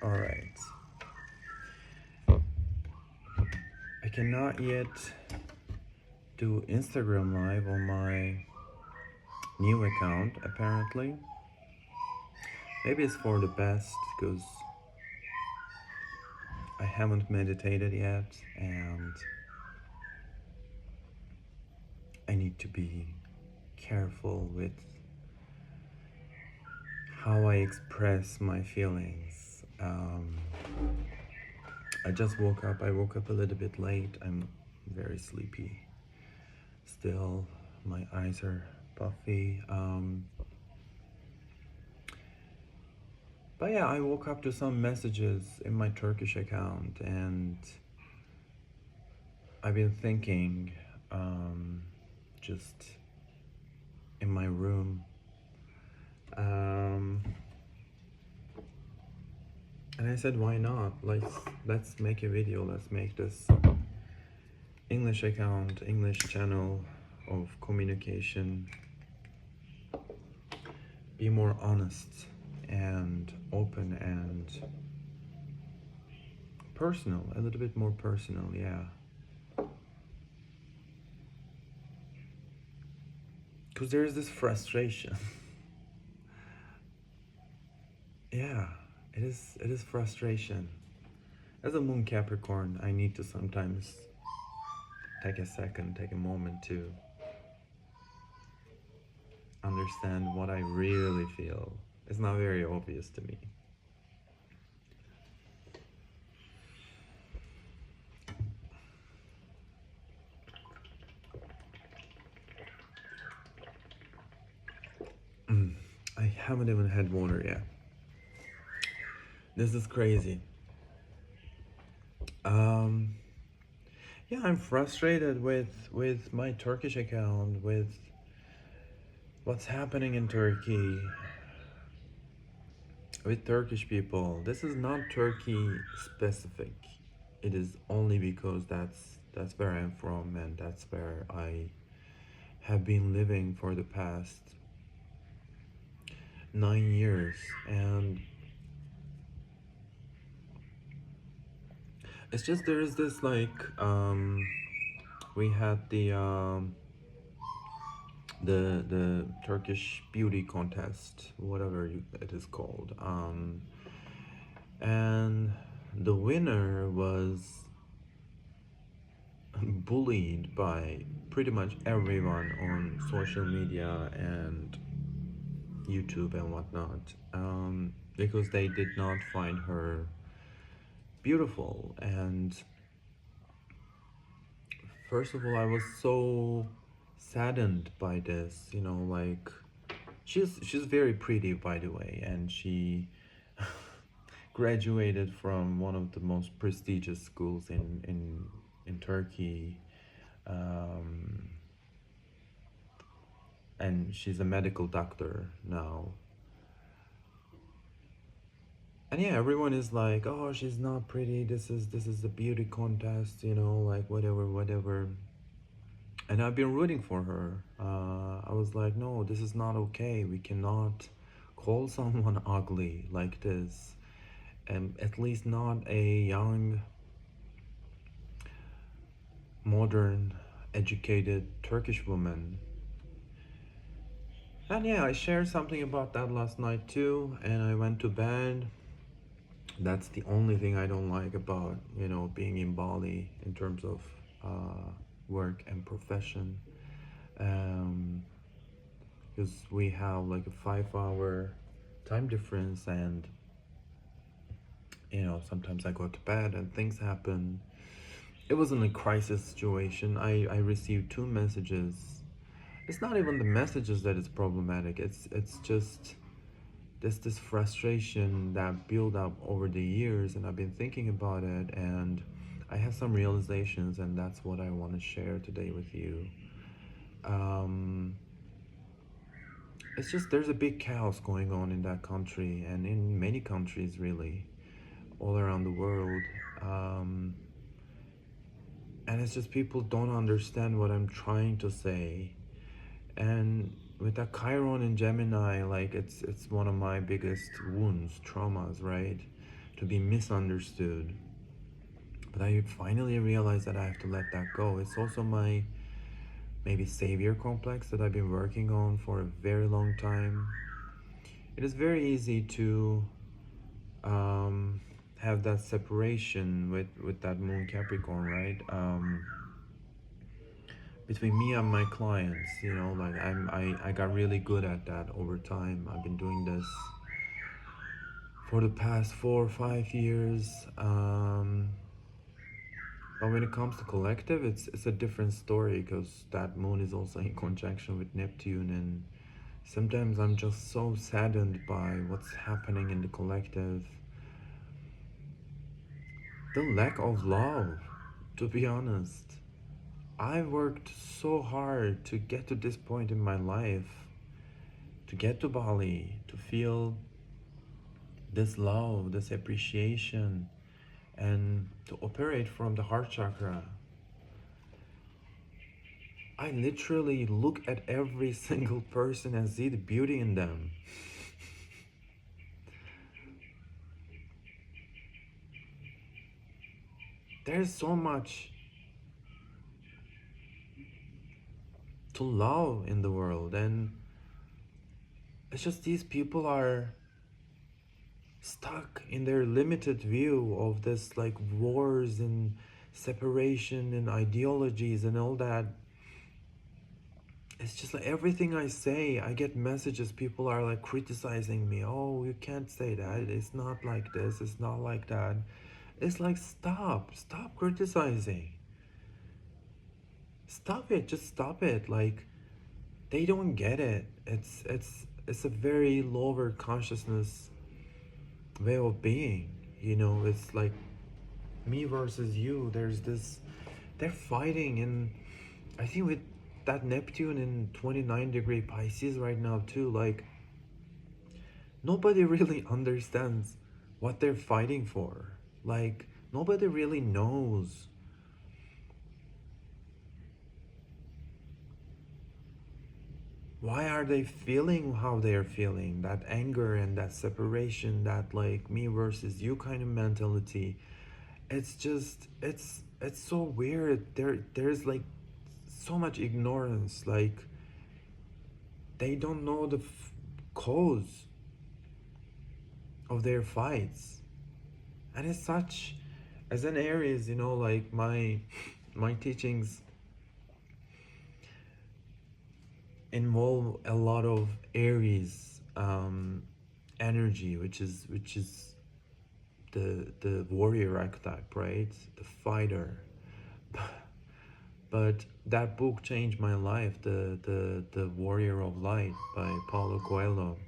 Alright. I cannot yet do Instagram Live on my new account, apparently. Maybe it's for the best because I haven't meditated yet and I need to be careful with how I express my feelings. I just woke up. I woke up a little bit late. I'm very sleepy still. My eyes are puffy. But yeah, I woke up to some messages in my Turkish account and I've been thinking just in my room. Um, and I said, why not? Let's make a video. Let's make this English account, English channel of communication be more honest and open and personal, a little bit more personal, yeah. Because there's this frustration. Yeah, it is frustration. As a moon Capricorn, I need to sometimes take a second, take a moment to understand what I really feel. It's not very obvious to me. I haven't even had water yet. This is crazy. Um, yeah, I'm frustrated with my Turkish account, with what's happening in Turkey, with Turkish people. This is not Turkey specific. It is only because that's where I'm from and that's where I have been living for the past 9 years, and it's just there's this we had the Turkish beauty contest, whatever it is called, and the winner was bullied by pretty much everyone on social media and YouTube and whatnot, because they did not find her beautiful. And first of all, I was so saddened by this, she's very pretty, by the way, and she graduated from one of the most prestigious schools in Turkey, um, and she's a medical doctor now. And yeah, everyone is like, oh, she's not pretty, this is a beauty contest, like whatever. And I've been rooting for her. I was like, no, this is not okay. We cannot call someone ugly like this, and at least not a young, modern, educated Turkish woman. And yeah, I shared something about that last night too, and I went to bed. That's the only thing I don't like about, being in Bali in terms of work and profession. Um, because we have like a 5 hour time difference, and sometimes I go to bed and things happen. It wasn't a crisis situation. I received two messages. It's not even the messages that is problematic. It's just this frustration that built up over the years, and I've been thinking about it, and I have some realizations, and that's what I want to share today with you. um, it's just there's a big chaos going on in that country and in many countries, really, all around the world. um, and it's just people don't understand what I'm trying to say. And with that Chiron in Gemini, like it's one of my biggest wounds, traumas, right? to be misunderstood. But I finally realized that I have to let that go. It's also my maybe savior complex that I've been working on for a very long time. It is very easy to um, have that separation with that moon Capricorn, right? Between me and my clients, you know, like I got really good at that over time. I've been doing this for the past 4 or 5 years. But when it comes to collective, it's a different story because that moon is also in conjunction with Neptune, and sometimes I'm just so saddened by what's happening in the collective. The lack of love, to be honest. I worked so hard to get to this point in my life, to get to Bali, to feel this love, this appreciation, and to operate from the heart chakra. I literally look at every single person and see the beauty in them. There's so much to love in the world, and it's just these people are stuck in their limited view of this like wars and separation and ideologies and all that. It's just like everything I say, I get messages, people are like criticizing me. Oh, you can't say that, it's not like this, it's not like that. It's like, stop criticizing, stop it, just stop it. Like, they don't get it. It's a very lower consciousness way of being, you know. It's like me versus you. There's this, they're fighting, and I think with that Neptune in 29-degree Pisces right now too, like nobody really understands what they're fighting for. Like nobody really knows why are they feeling how they're feeling, that anger and that separation, that like me versus you kind of mentality. It's just it's so weird. There's like so much ignorance. Like they don't know the cause of their fights. And it's such, as an Aries, you know, like my teachings involve a lot of Aries energy, which is the warrior archetype, right? The fighter. But that book changed my life, the Warrior of Light by Paulo Coelho.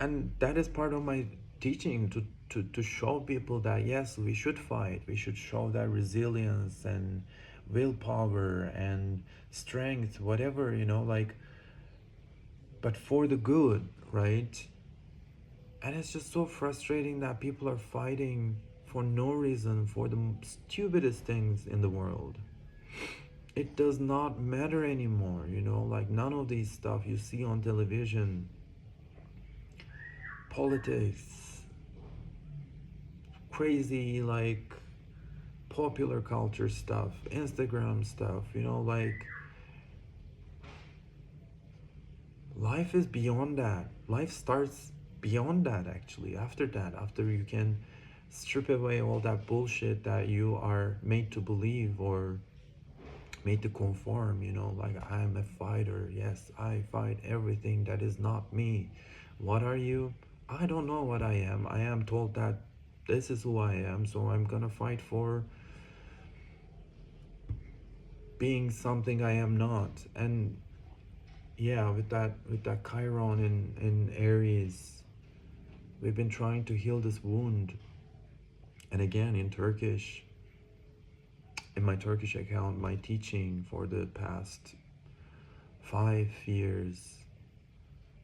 And that is part of my teaching, to show people that yes, we should fight, we should show that resilience and willpower and strength, whatever, you know, like, but for the good, right? And it's just so frustrating that people are fighting for no reason for the stupidest things in the world. It does not matter anymore, you know, like none of these stuff you see on television, politics, crazy like popular culture stuff, Instagram stuff, you know, like life is beyond that. Life starts beyond that, actually. After that, after you can strip away all that bullshit that you are made to believe or made to conform, you know, like I'm a fighter. Yes, I fight everything that is not me. What are you? I don't know what I am. I am told that this is who I am, so I'm gonna fight for being something I am not. And yeah, with that Chiron in Aries, we've been trying to heal this wound. And again, in Turkish, in my Turkish account, my teaching for the past 5 years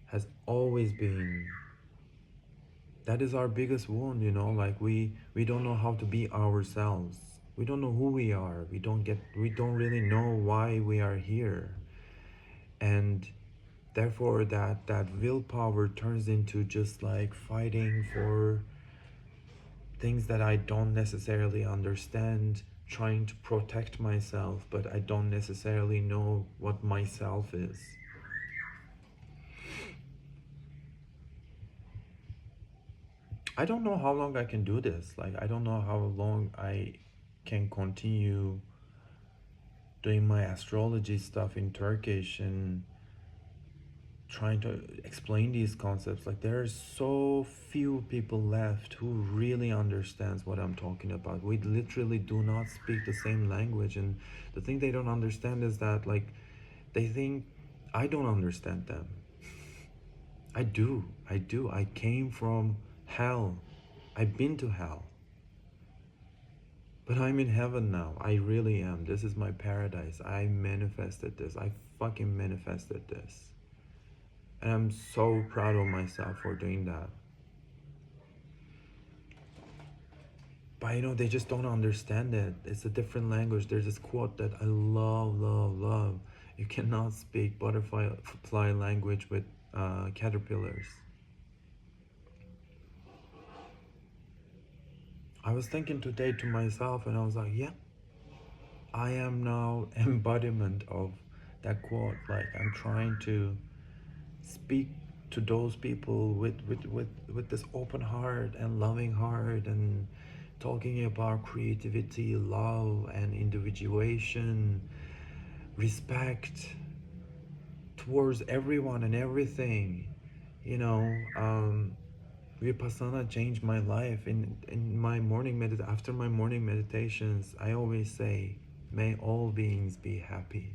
has always been, that is our biggest wound, you know, like we don't know how to be ourselves. We don't know who we are. We don't really know why we are here. And Therefore, that willpower turns into just like fighting for things that I don't necessarily understand, trying to protect myself, but I don't necessarily know what myself is. I don't know how long I can do this. Like, I don't know how long I can continue doing my astrology stuff in Turkish and trying to explain these concepts. Like, there are so few people left who really understands what I'm talking about. We literally do not speak the same language, and the thing they don't understand is that, like, they think I don't understand them. I do. I came from hell. I've been to hell. But I'm in heaven now. I really am. This is my paradise. I manifested this. I fucking manifested this. And I'm so proud of myself for doing that. But they just don't understand it. It's a different language. There's this quote that I love, love, love. You cannot speak butterfly language with caterpillars. I was thinking today to myself, and I was like, yeah, I am now embodiment of that quote. Like, I'm trying to speak to those people with this open heart and loving heart, and talking about creativity, love, and individuation, respect towards everyone and everything. Vipassana changed my life. In my after my morning meditations, I always say, may all beings be happy.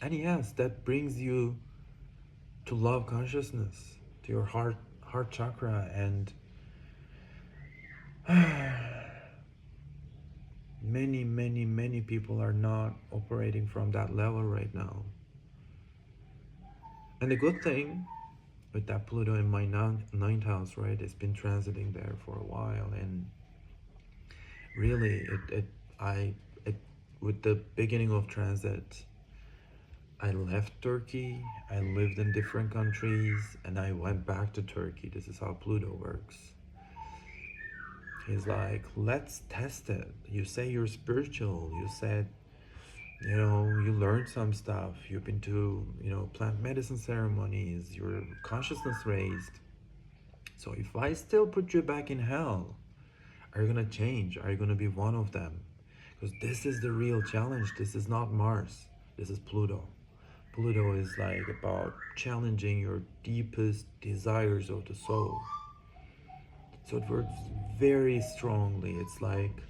And yes, that brings you to love consciousness, to your heart chakra, and many people are not operating from that level right now. And the good thing with that Pluto in my ninth house, right, it's been transiting there for a while, and really it with the beginning of transit, I left Turkey, I lived in different countries, and I went back to Turkey. This is how Pluto works. He's like, let's test it. You say you're spiritual. You said, you learned some stuff. You've been to, plant medicine ceremonies. Your consciousness raised. So if I still put you back in hell, are you going to change? Are you going to be one of them? Because this is the real challenge. This is not Mars. This is Pluto. Pluto is like about challenging your deepest desires of the soul. So it works very strongly. It's like,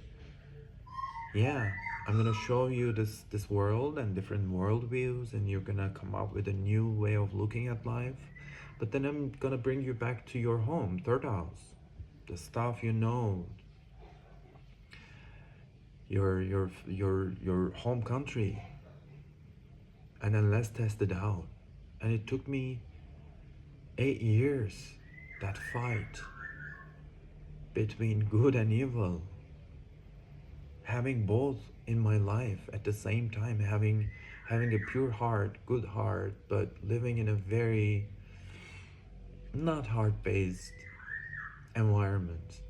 yeah, I'm gonna show you this world and different world views, and you're gonna come up with a new way of looking at life. But then I'm gonna bring you back to your home, third house, the stuff your home country, and then let's test it out. And it took me 8 years, that fight between good and evil, having both in my life at the same time, having a pure heart, good heart, but living in a very not heart-based environment.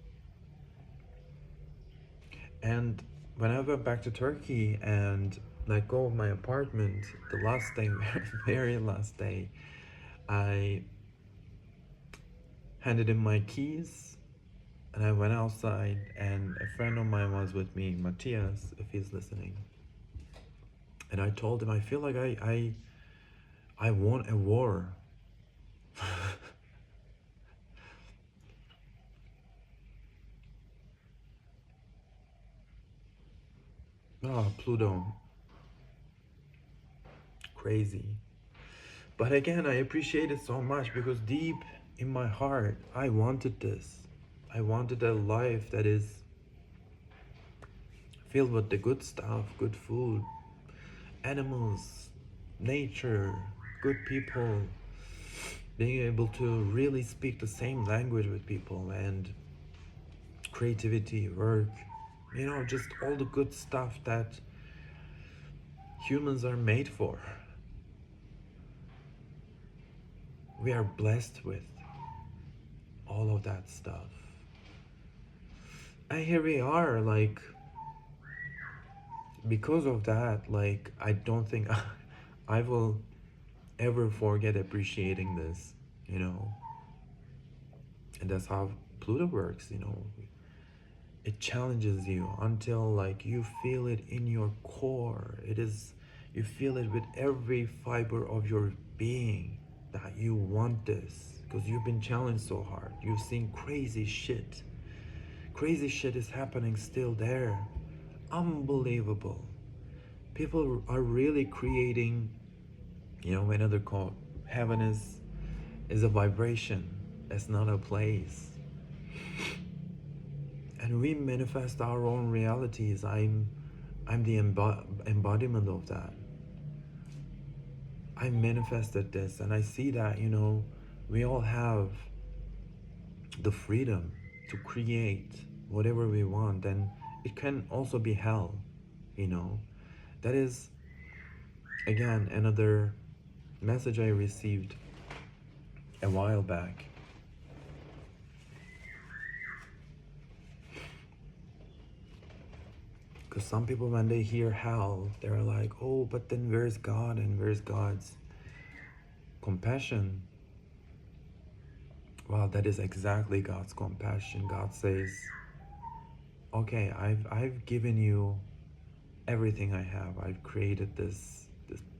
And when I went back to Turkey and let go of my apartment, the last day, very last day, I handed in my keys and I went outside, and a friend of mine was with me, Matthias, if he's listening. And I told him, I feel like I won a war. Oh, Pluto. Crazy. But again, I appreciate it so much because deep in my heart, I wanted this. I wanted a life that is filled with the good stuff, good food, animals, nature, good people, being able to really speak the same language with people, and creativity, work, just all the good stuff that humans are made for. We are blessed with all of that stuff. And here we are, like, because of that, like, I don't think I will ever forget appreciating this, you know. And that's how Pluto works, you know. It challenges you until like you feel it in your core. You feel it with every fiber of your being that you want this because you've been challenged so hard. You've seen crazy shit. Crazy shit is happening still there. Unbelievable. People are really creating, you know, another quote, heaven is a vibration. It's not a place. And we manifest our own realities. I'm the embodiment of that. I manifested this, and I see that, you know, we all have the freedom to create whatever we want, and it can also be hell, you know. That is, again, another message I received a while back. Because some people, when they hear hell, they're like, oh, but then where's God and where's God's compassion? Well, that is exactly God's compassion. God says, okay, I've given you everything I have. I've created this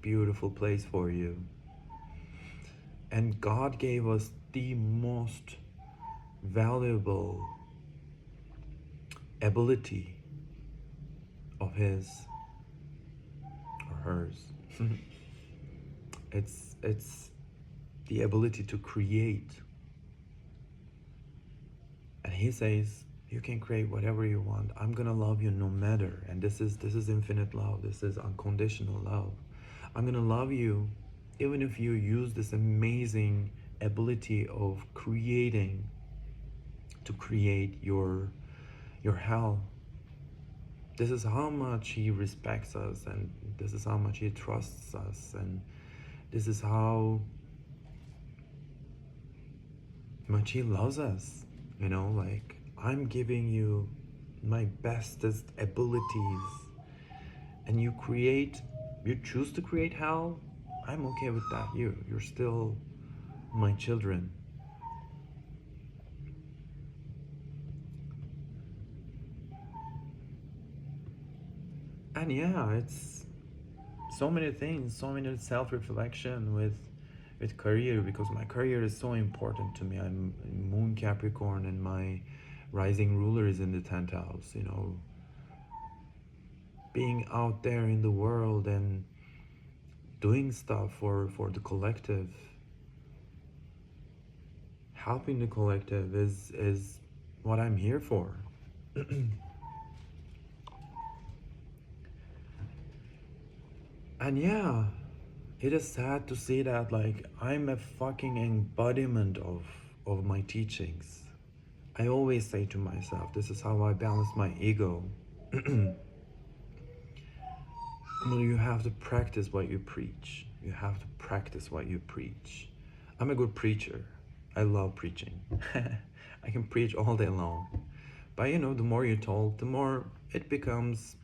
beautiful place for you. And God gave us the most valuable ability of his or hers. It's the ability to create. And he says, you can create whatever you want. I'm gonna love you no matter. And this is infinite love. This is unconditional love. I'm gonna love you even if you use this amazing ability of creating to create your hell. This is how much he respects us, and this is how much he trusts us, and this is how much he loves us. You know, like, I'm giving you my bestest abilities, and you choose to create hell. I'm okay with that. You're still my children. And yeah, it's so many things, so many self-reflection with career, because my career is so important to me. I'm Moon Capricorn, and my rising ruler is in the 10th house. You know, being out there in the world and doing stuff for the collective, helping the collective is what I'm here for. And yeah, it is sad to see that, like, I'm a fucking embodiment of my teachings. I always say to myself, this is how I balance my ego. You have to practice what you preach. You have to practice what you preach. I'm a good preacher. I love preaching. I can preach all day long. But you know, the more you talk, the more it becomes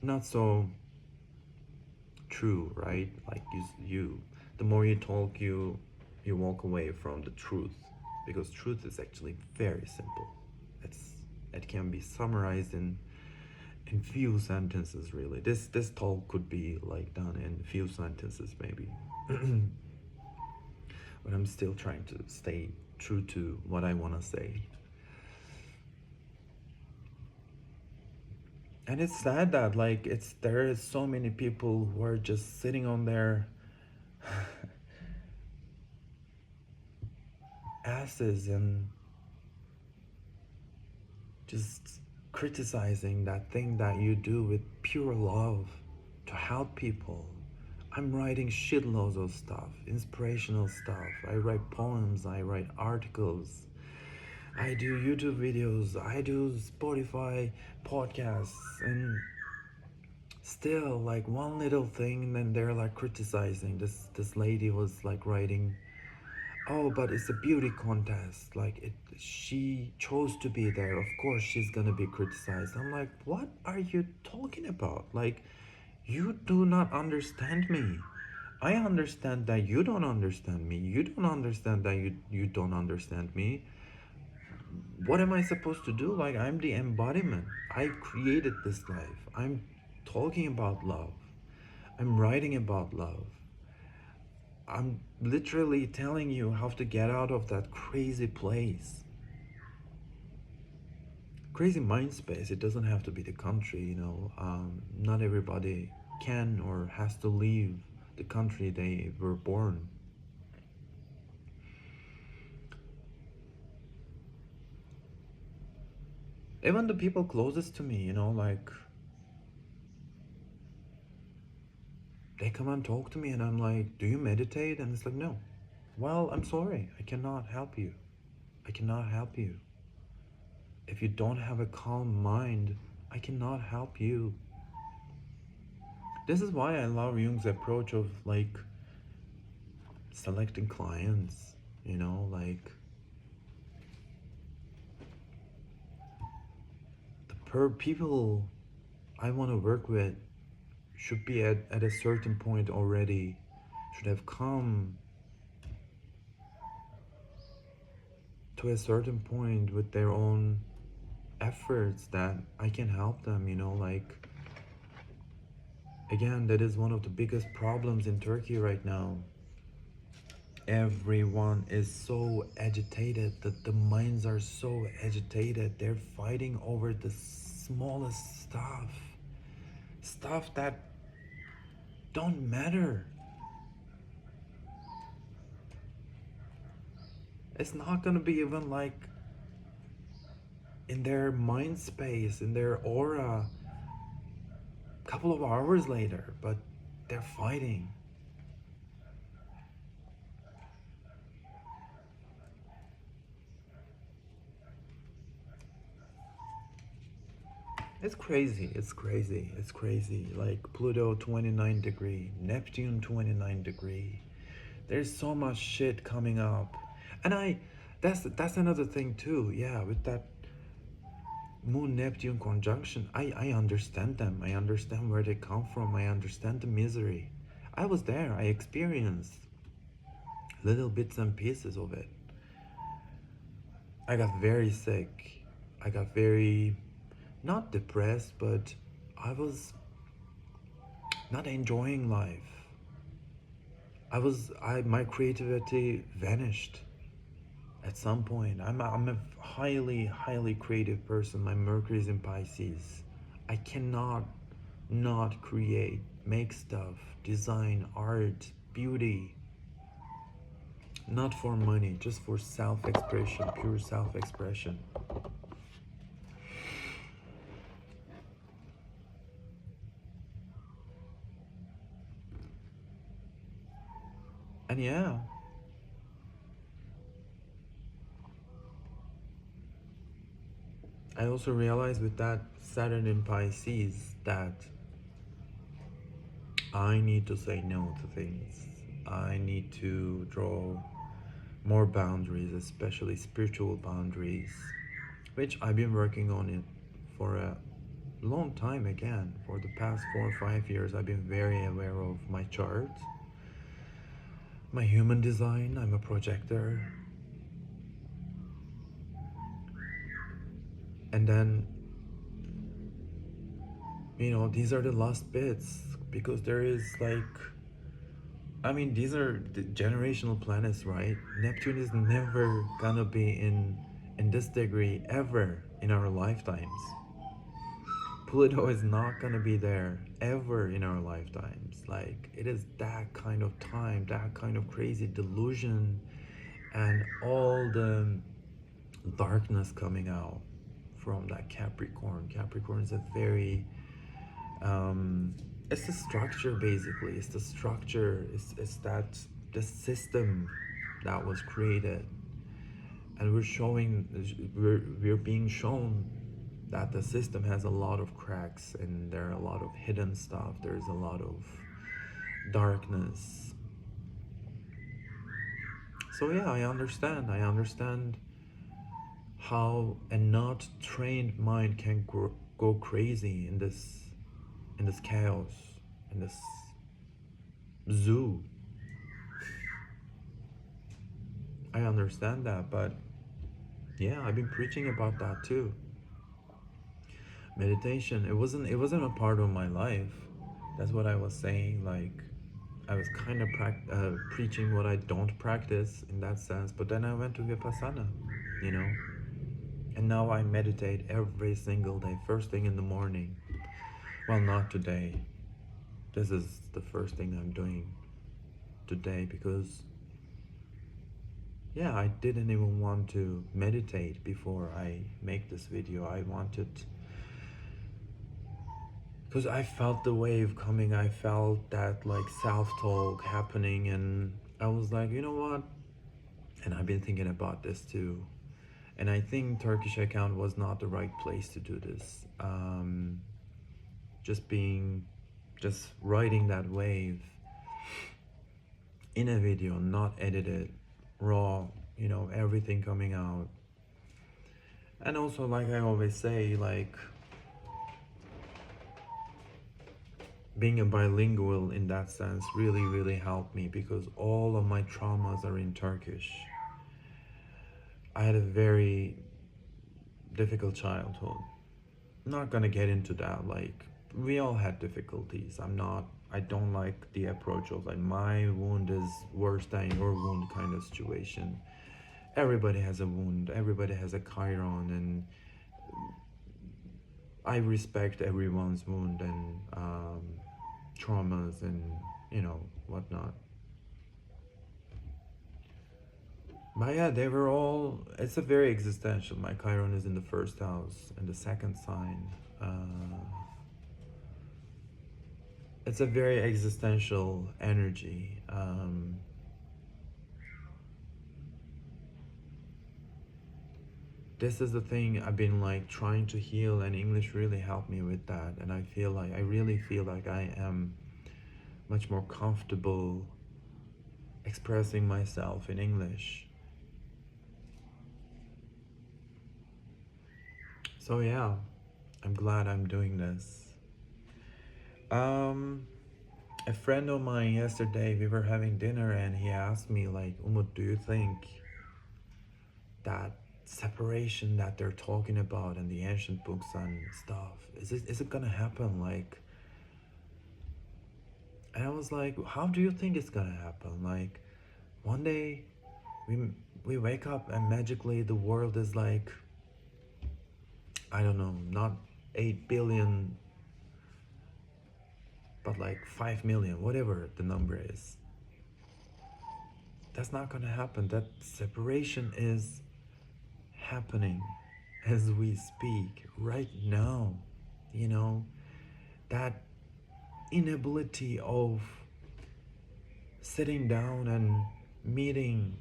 not so true, right? Like the more you talk, you walk away from the truth, because truth is actually very simple. It can be summarized in few sentences, really. This talk could be like done in few sentences, maybe. But I'm still trying to stay true to what I want to say. And it's sad that, like, there is so many people who are just sitting on their asses and just criticizing that thing that you do with pure love to help people. I'm writing shitloads of stuff, inspirational stuff. I write poems, I write articles, I do YouTube videos, I do Spotify podcasts, and still like one little thing, and then they're like criticizing. This lady was like writing, oh, but it's a beauty contest, like she chose to be there, of course she's gonna be criticized. I'm like, what are you talking about? Like, you do not understand me. I understand that you don't understand me. You don't understand that you don't understand me. What am I supposed to do? Like, I'm the embodiment. I created this life. I'm talking about love. I'm writing about love. I'm literally telling you how to get out of that crazy place. Crazy mind space. It doesn't have to be the country, you know. Not everybody can or has to leave the country they were born. Even the people closest to me, you know, like, they come and talk to me, and I'm like, do you meditate? And it's like, no. Well, I'm sorry. I cannot help you. I cannot help you. If you don't have a calm mind, I cannot help you. This is why I love Jung's approach of like selecting clients, you know, like the people I want to work with should be at a certain point already, should have come to a certain point with their own efforts that I can help them, you know, like, again, that is one of the biggest problems in Turkey right now. Everyone is so agitated, that the minds are so agitated, they're fighting over the smallest stuff that don't matter. It's not gonna be even like in their mind space, in their aura, a couple of hours later, but they're fighting. It's crazy, it's crazy, it's crazy. Like Pluto 29 degree, Neptune 29 degree. There's so much shit coming up. And that's another thing too. Yeah, with that Moon Neptune conjunction, I understand them. I understand where they come from. I understand the misery. I was there. I experienced little bits and pieces of it. I got very sick. I got very, not depressed, but I was not enjoying life. My creativity vanished at some point. I'm a highly creative person. My Mercury is in Pisces. I cannot not create, make stuff, design, art, beauty, not for money, just for self-expression, pure self-expression. And yeah, I also realized with that Saturn in Pisces that I need to say no to things. I need to draw more boundaries, especially spiritual boundaries, which I've been working on it for a long time. Again, for the past 4 or 5 years, I've been very aware of my chart, my human design. I'm a projector. And then, you know, these are the last bits, because there is like, I mean, these are the generational planets, right? Neptune is never gonna be in this degree ever in our lifetimes. Pluto is not gonna be there ever in our lifetimes. Like, it is that kind of time, that kind of crazy delusion, and all the darkness coming out from that Capricorn. Capricorn is a very, it's the structure basically. It's the structure. It's that the system that was created, and we're being shown that the system has a lot of cracks and there are a lot of hidden stuff. There's a lot of darkness. So yeah, I understand. I understand how a not trained mind can go crazy in this chaos, in this zoo. I understand that, but yeah, I've been preaching about that too. Meditation, it wasn't a part of my life. That's what I was saying. Like, I was kind of preaching what I don't practice in that sense, but then I went to Vipassana, you know, and now I meditate every single day, first thing in the morning. Well, not today. This is the first thing I'm doing today because, yeah, I didn't even want to meditate before I make this video. I wanted, because I felt the wave coming, I felt that like self-talk happening, and I was like, you know what? And I've been thinking about this too. And I think Turkish account was not the right place to do this. Just being, just riding that wave in a video, not edited, raw, you know, everything coming out. And also, like I always say, like being a bilingual in that sense really, really helped me because all of my traumas are in Turkish. I had a very difficult childhood. Not gonna get into that. Like, we all had difficulties. I don't like the approach of like my wound is worse than your wound kind of situation. Everybody has a wound, everybody has a chiron, and I respect everyone's wound and traumas and, you know, whatnot. But yeah, they were all, it's a very existential. My chiron is in the first house and the second sign. It's a very existential energy. This is the thing I've been like trying to heal, and English really helped me with that. And I really feel like I am much more comfortable expressing myself in English. So yeah, I'm glad I'm doing this. Um, a friend of mine yesterday, we were having dinner, and he asked me like, Umut, do you think that separation that they're talking about in the ancient books and stuff, is it gonna happen? Like, and I was like, how do you think it's gonna happen? Like, one day we we wake up and magically the world is like, I don't know, not 8 billion, but like 5 million, whatever the number is. That's not gonna happen. That separation is happening as we speak right now. You know, that inability of sitting down and meeting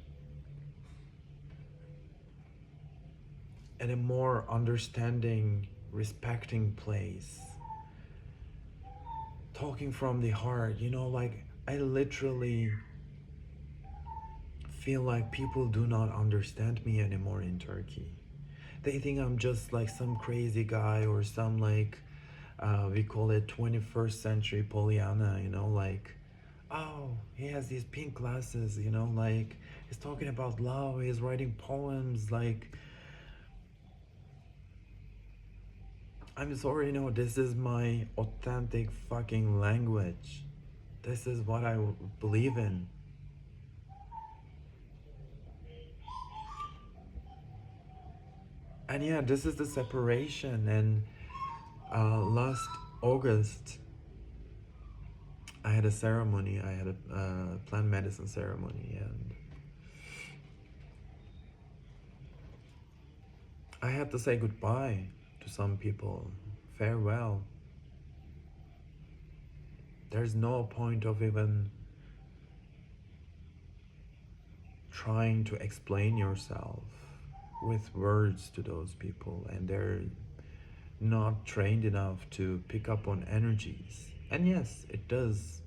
at a more understanding, respecting place, talking from the heart, you know, like I literally feel like people do not understand me anymore in Turkey. They think I'm just like some crazy guy or some like, we call it 21st century Pollyanna, you know, like, oh, he has these pink glasses, you know, like he's talking about love, he's writing poems, like, I'm sorry, no, this is my authentic fucking language. This is what I believe in. And yeah, this is the separation. And last August, I had a ceremony. I had a plant medicine ceremony, and I had to say goodbye to some people. Farewell. There's no point of even trying to explain yourself with words to those people, and they're not trained enough to pick up on energies. And yes, it does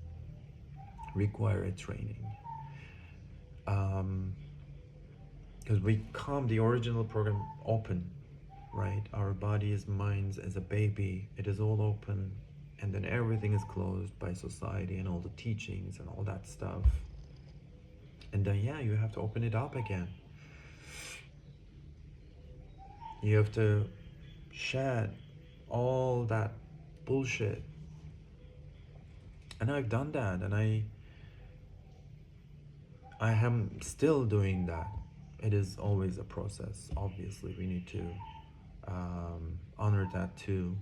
require a training. Um, because we come the original program open, right? Our bodies, minds as a baby, it is all open, and then everything is closed by society and all the teachings and all that stuff. And then yeah, you have to open it up again. You have to shed all that bullshit. And I've done that, and I am still doing that. It is always a process. Obviously, we need to honor that too.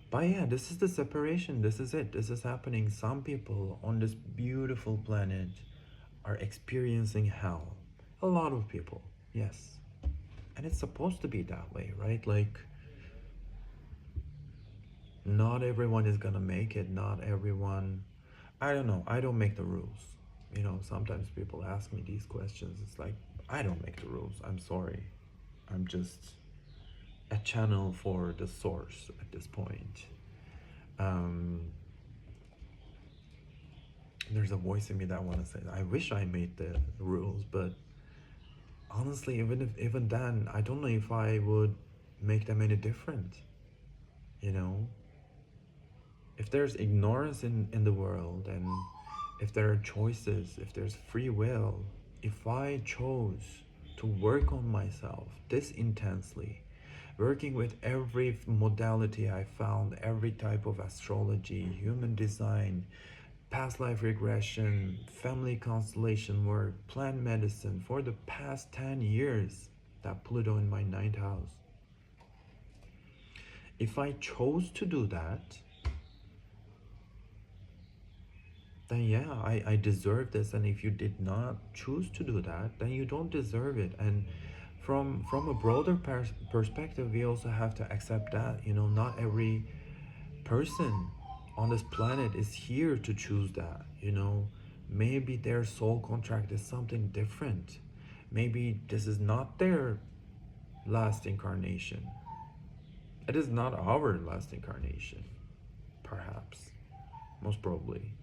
But yeah, this is the separation. This is it. This is happening. Some people on this beautiful planet are experiencing hell. A lot of people, yes. And it's supposed to be that way, right? Like, not everyone is gonna make it. Not everyone. I don't know. I don't make the rules. You know, sometimes people ask me these questions. It's like, I don't make the rules. I'm sorry. I'm just a channel for the source at this point. Um, there's a voice in me that want to say, I wish I made the rules, but honestly, even then, I don't know if I would make them any different. You know, if there's ignorance in the world, and if there are choices, if there's free will, if I chose to work on myself this intensely, working with every modality I found, every type of astrology, human design, past life regression, family constellation work, plant medicine for the past 10 years, that Pluto in my ninth house. If I chose to do that, then yeah, I deserve this. And if you did not choose to do that, then you don't deserve it. And from a broader perspective, we also have to accept that, you know, not every person on this planet is here to choose that, you know. Maybe their soul contract is something different. Maybe this is not their last incarnation. It is not our last incarnation, perhaps, most probably.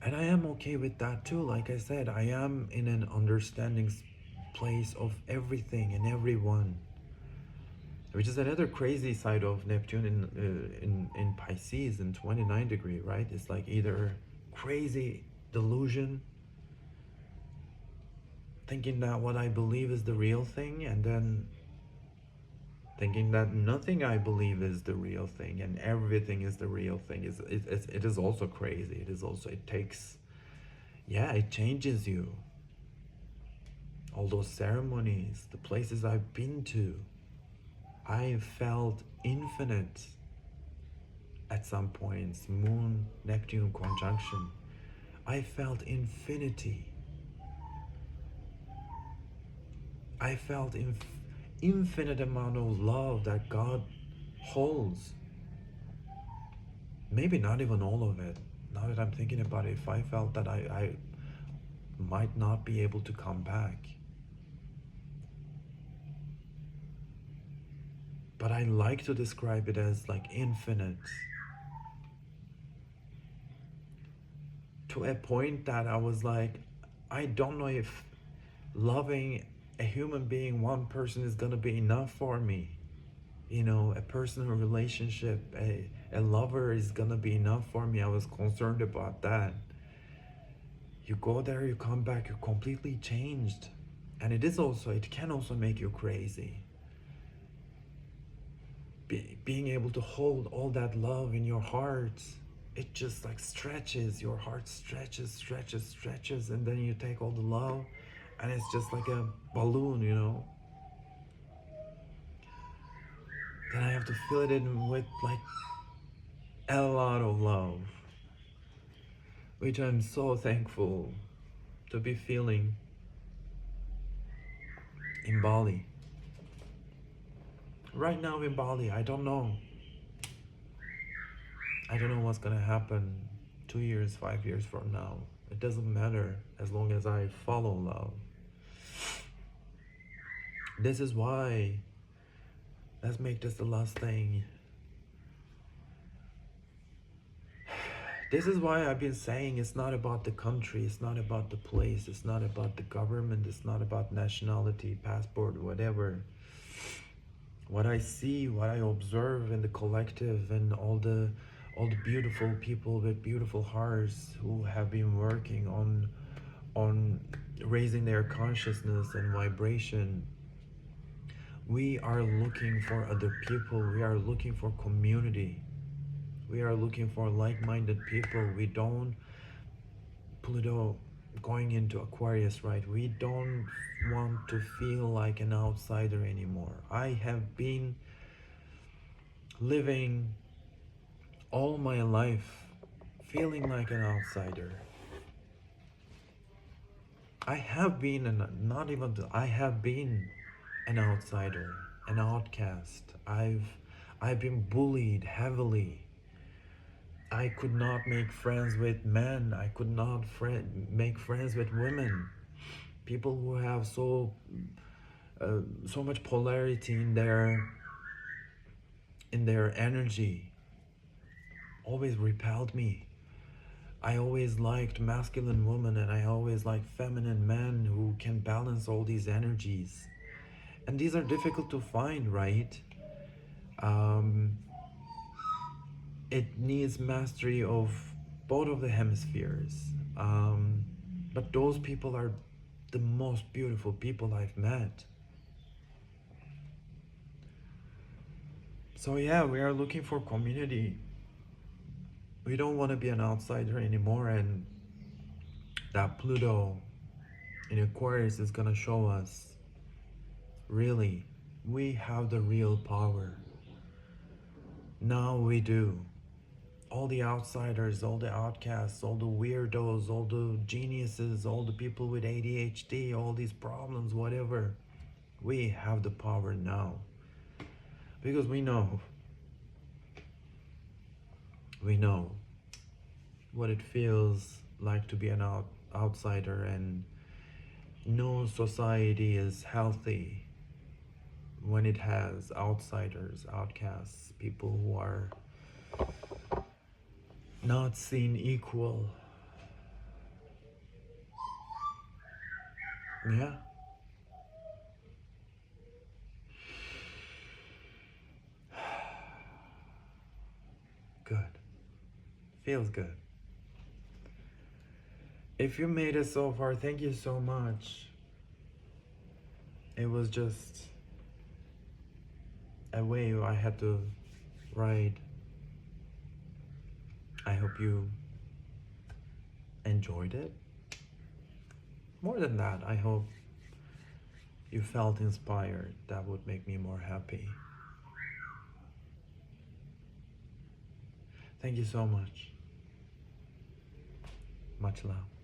And I am okay with that too. Like I said, I am in an understanding place of everything and everyone, which is another crazy side of Neptune in Pisces in 29 degree, right? It's like either crazy delusion, thinking that what I believe is the real thing, and then thinking that nothing I believe is the real thing and everything is the real thing. It is also crazy. It is also, it takes, yeah, it changes you. All those ceremonies, the places I've been to, I felt infinite at some points. Moon Neptune conjunction, I felt infinity. I felt infinite amount of love that God holds. Maybe not even all of it. Now that I'm thinking about it, if I felt that I might not be able to come back. But I like to describe it as like infinite. To a point that I was like, I don't know if loving a human being, one person, is gonna be enough for me. You know, a personal relationship, a lover is gonna be enough for me. I was concerned about that. You go there, you come back, you're completely changed. And it can also make you crazy. Being able to hold all that love in your heart, it just like stretches, your heart stretches, and then you take all the love, and it's just like a balloon, you know. Then I have to fill it in with like a lot of love, which I'm so thankful to be feeling in Bali. Right now in Bali, I don't know. I don't know what's gonna happen 2 years, 5 years from now. It doesn't matter as long as I follow love. This is why Let's make this the last thing. This is why I've been saying it's not about the country, it's not about the place, it's not about the government, it's not about nationality, passport, whatever. What I see, what I observe in the collective, and all the beautiful people with beautiful hearts who have been working on raising their consciousness and vibration. We are looking for other people, we are looking for community. We are looking for like-minded people. We don't, Pluto going into Aquarius, right? We don't want to feel like an outsider anymore. I have been living all my life feeling like an outsider. I have been, I have been an outsider, an outcast. I've been bullied heavily. I could not make friends with men. I could not make friends with women. People who have so much polarity in their energy always repelled me. I always liked masculine women, and I always liked feminine men who can balance all these energies. And these are difficult to find, right? Um, it needs mastery of both of the hemispheres. But those people are the most beautiful people I've met. So yeah, we are looking for community. We don't want to be an outsider anymore, and that Pluto in Aquarius is gonna show us, really, we have the real power. Now we do. All the outsiders, all the outcasts, all the weirdos, all the geniuses, all the people with ADHD, all these problems, whatever, we have the power now. Because we know what it feels like to be an outsider, and no society is healthy when it has outsiders, outcasts, people who are not seen equal. Yeah. Good. Feels good. If you made it so far, thank you so much. It was just a wave I had to ride. I hope you enjoyed it. More than that, I hope you felt inspired. That would make me more happy. Thank you so much. Much love.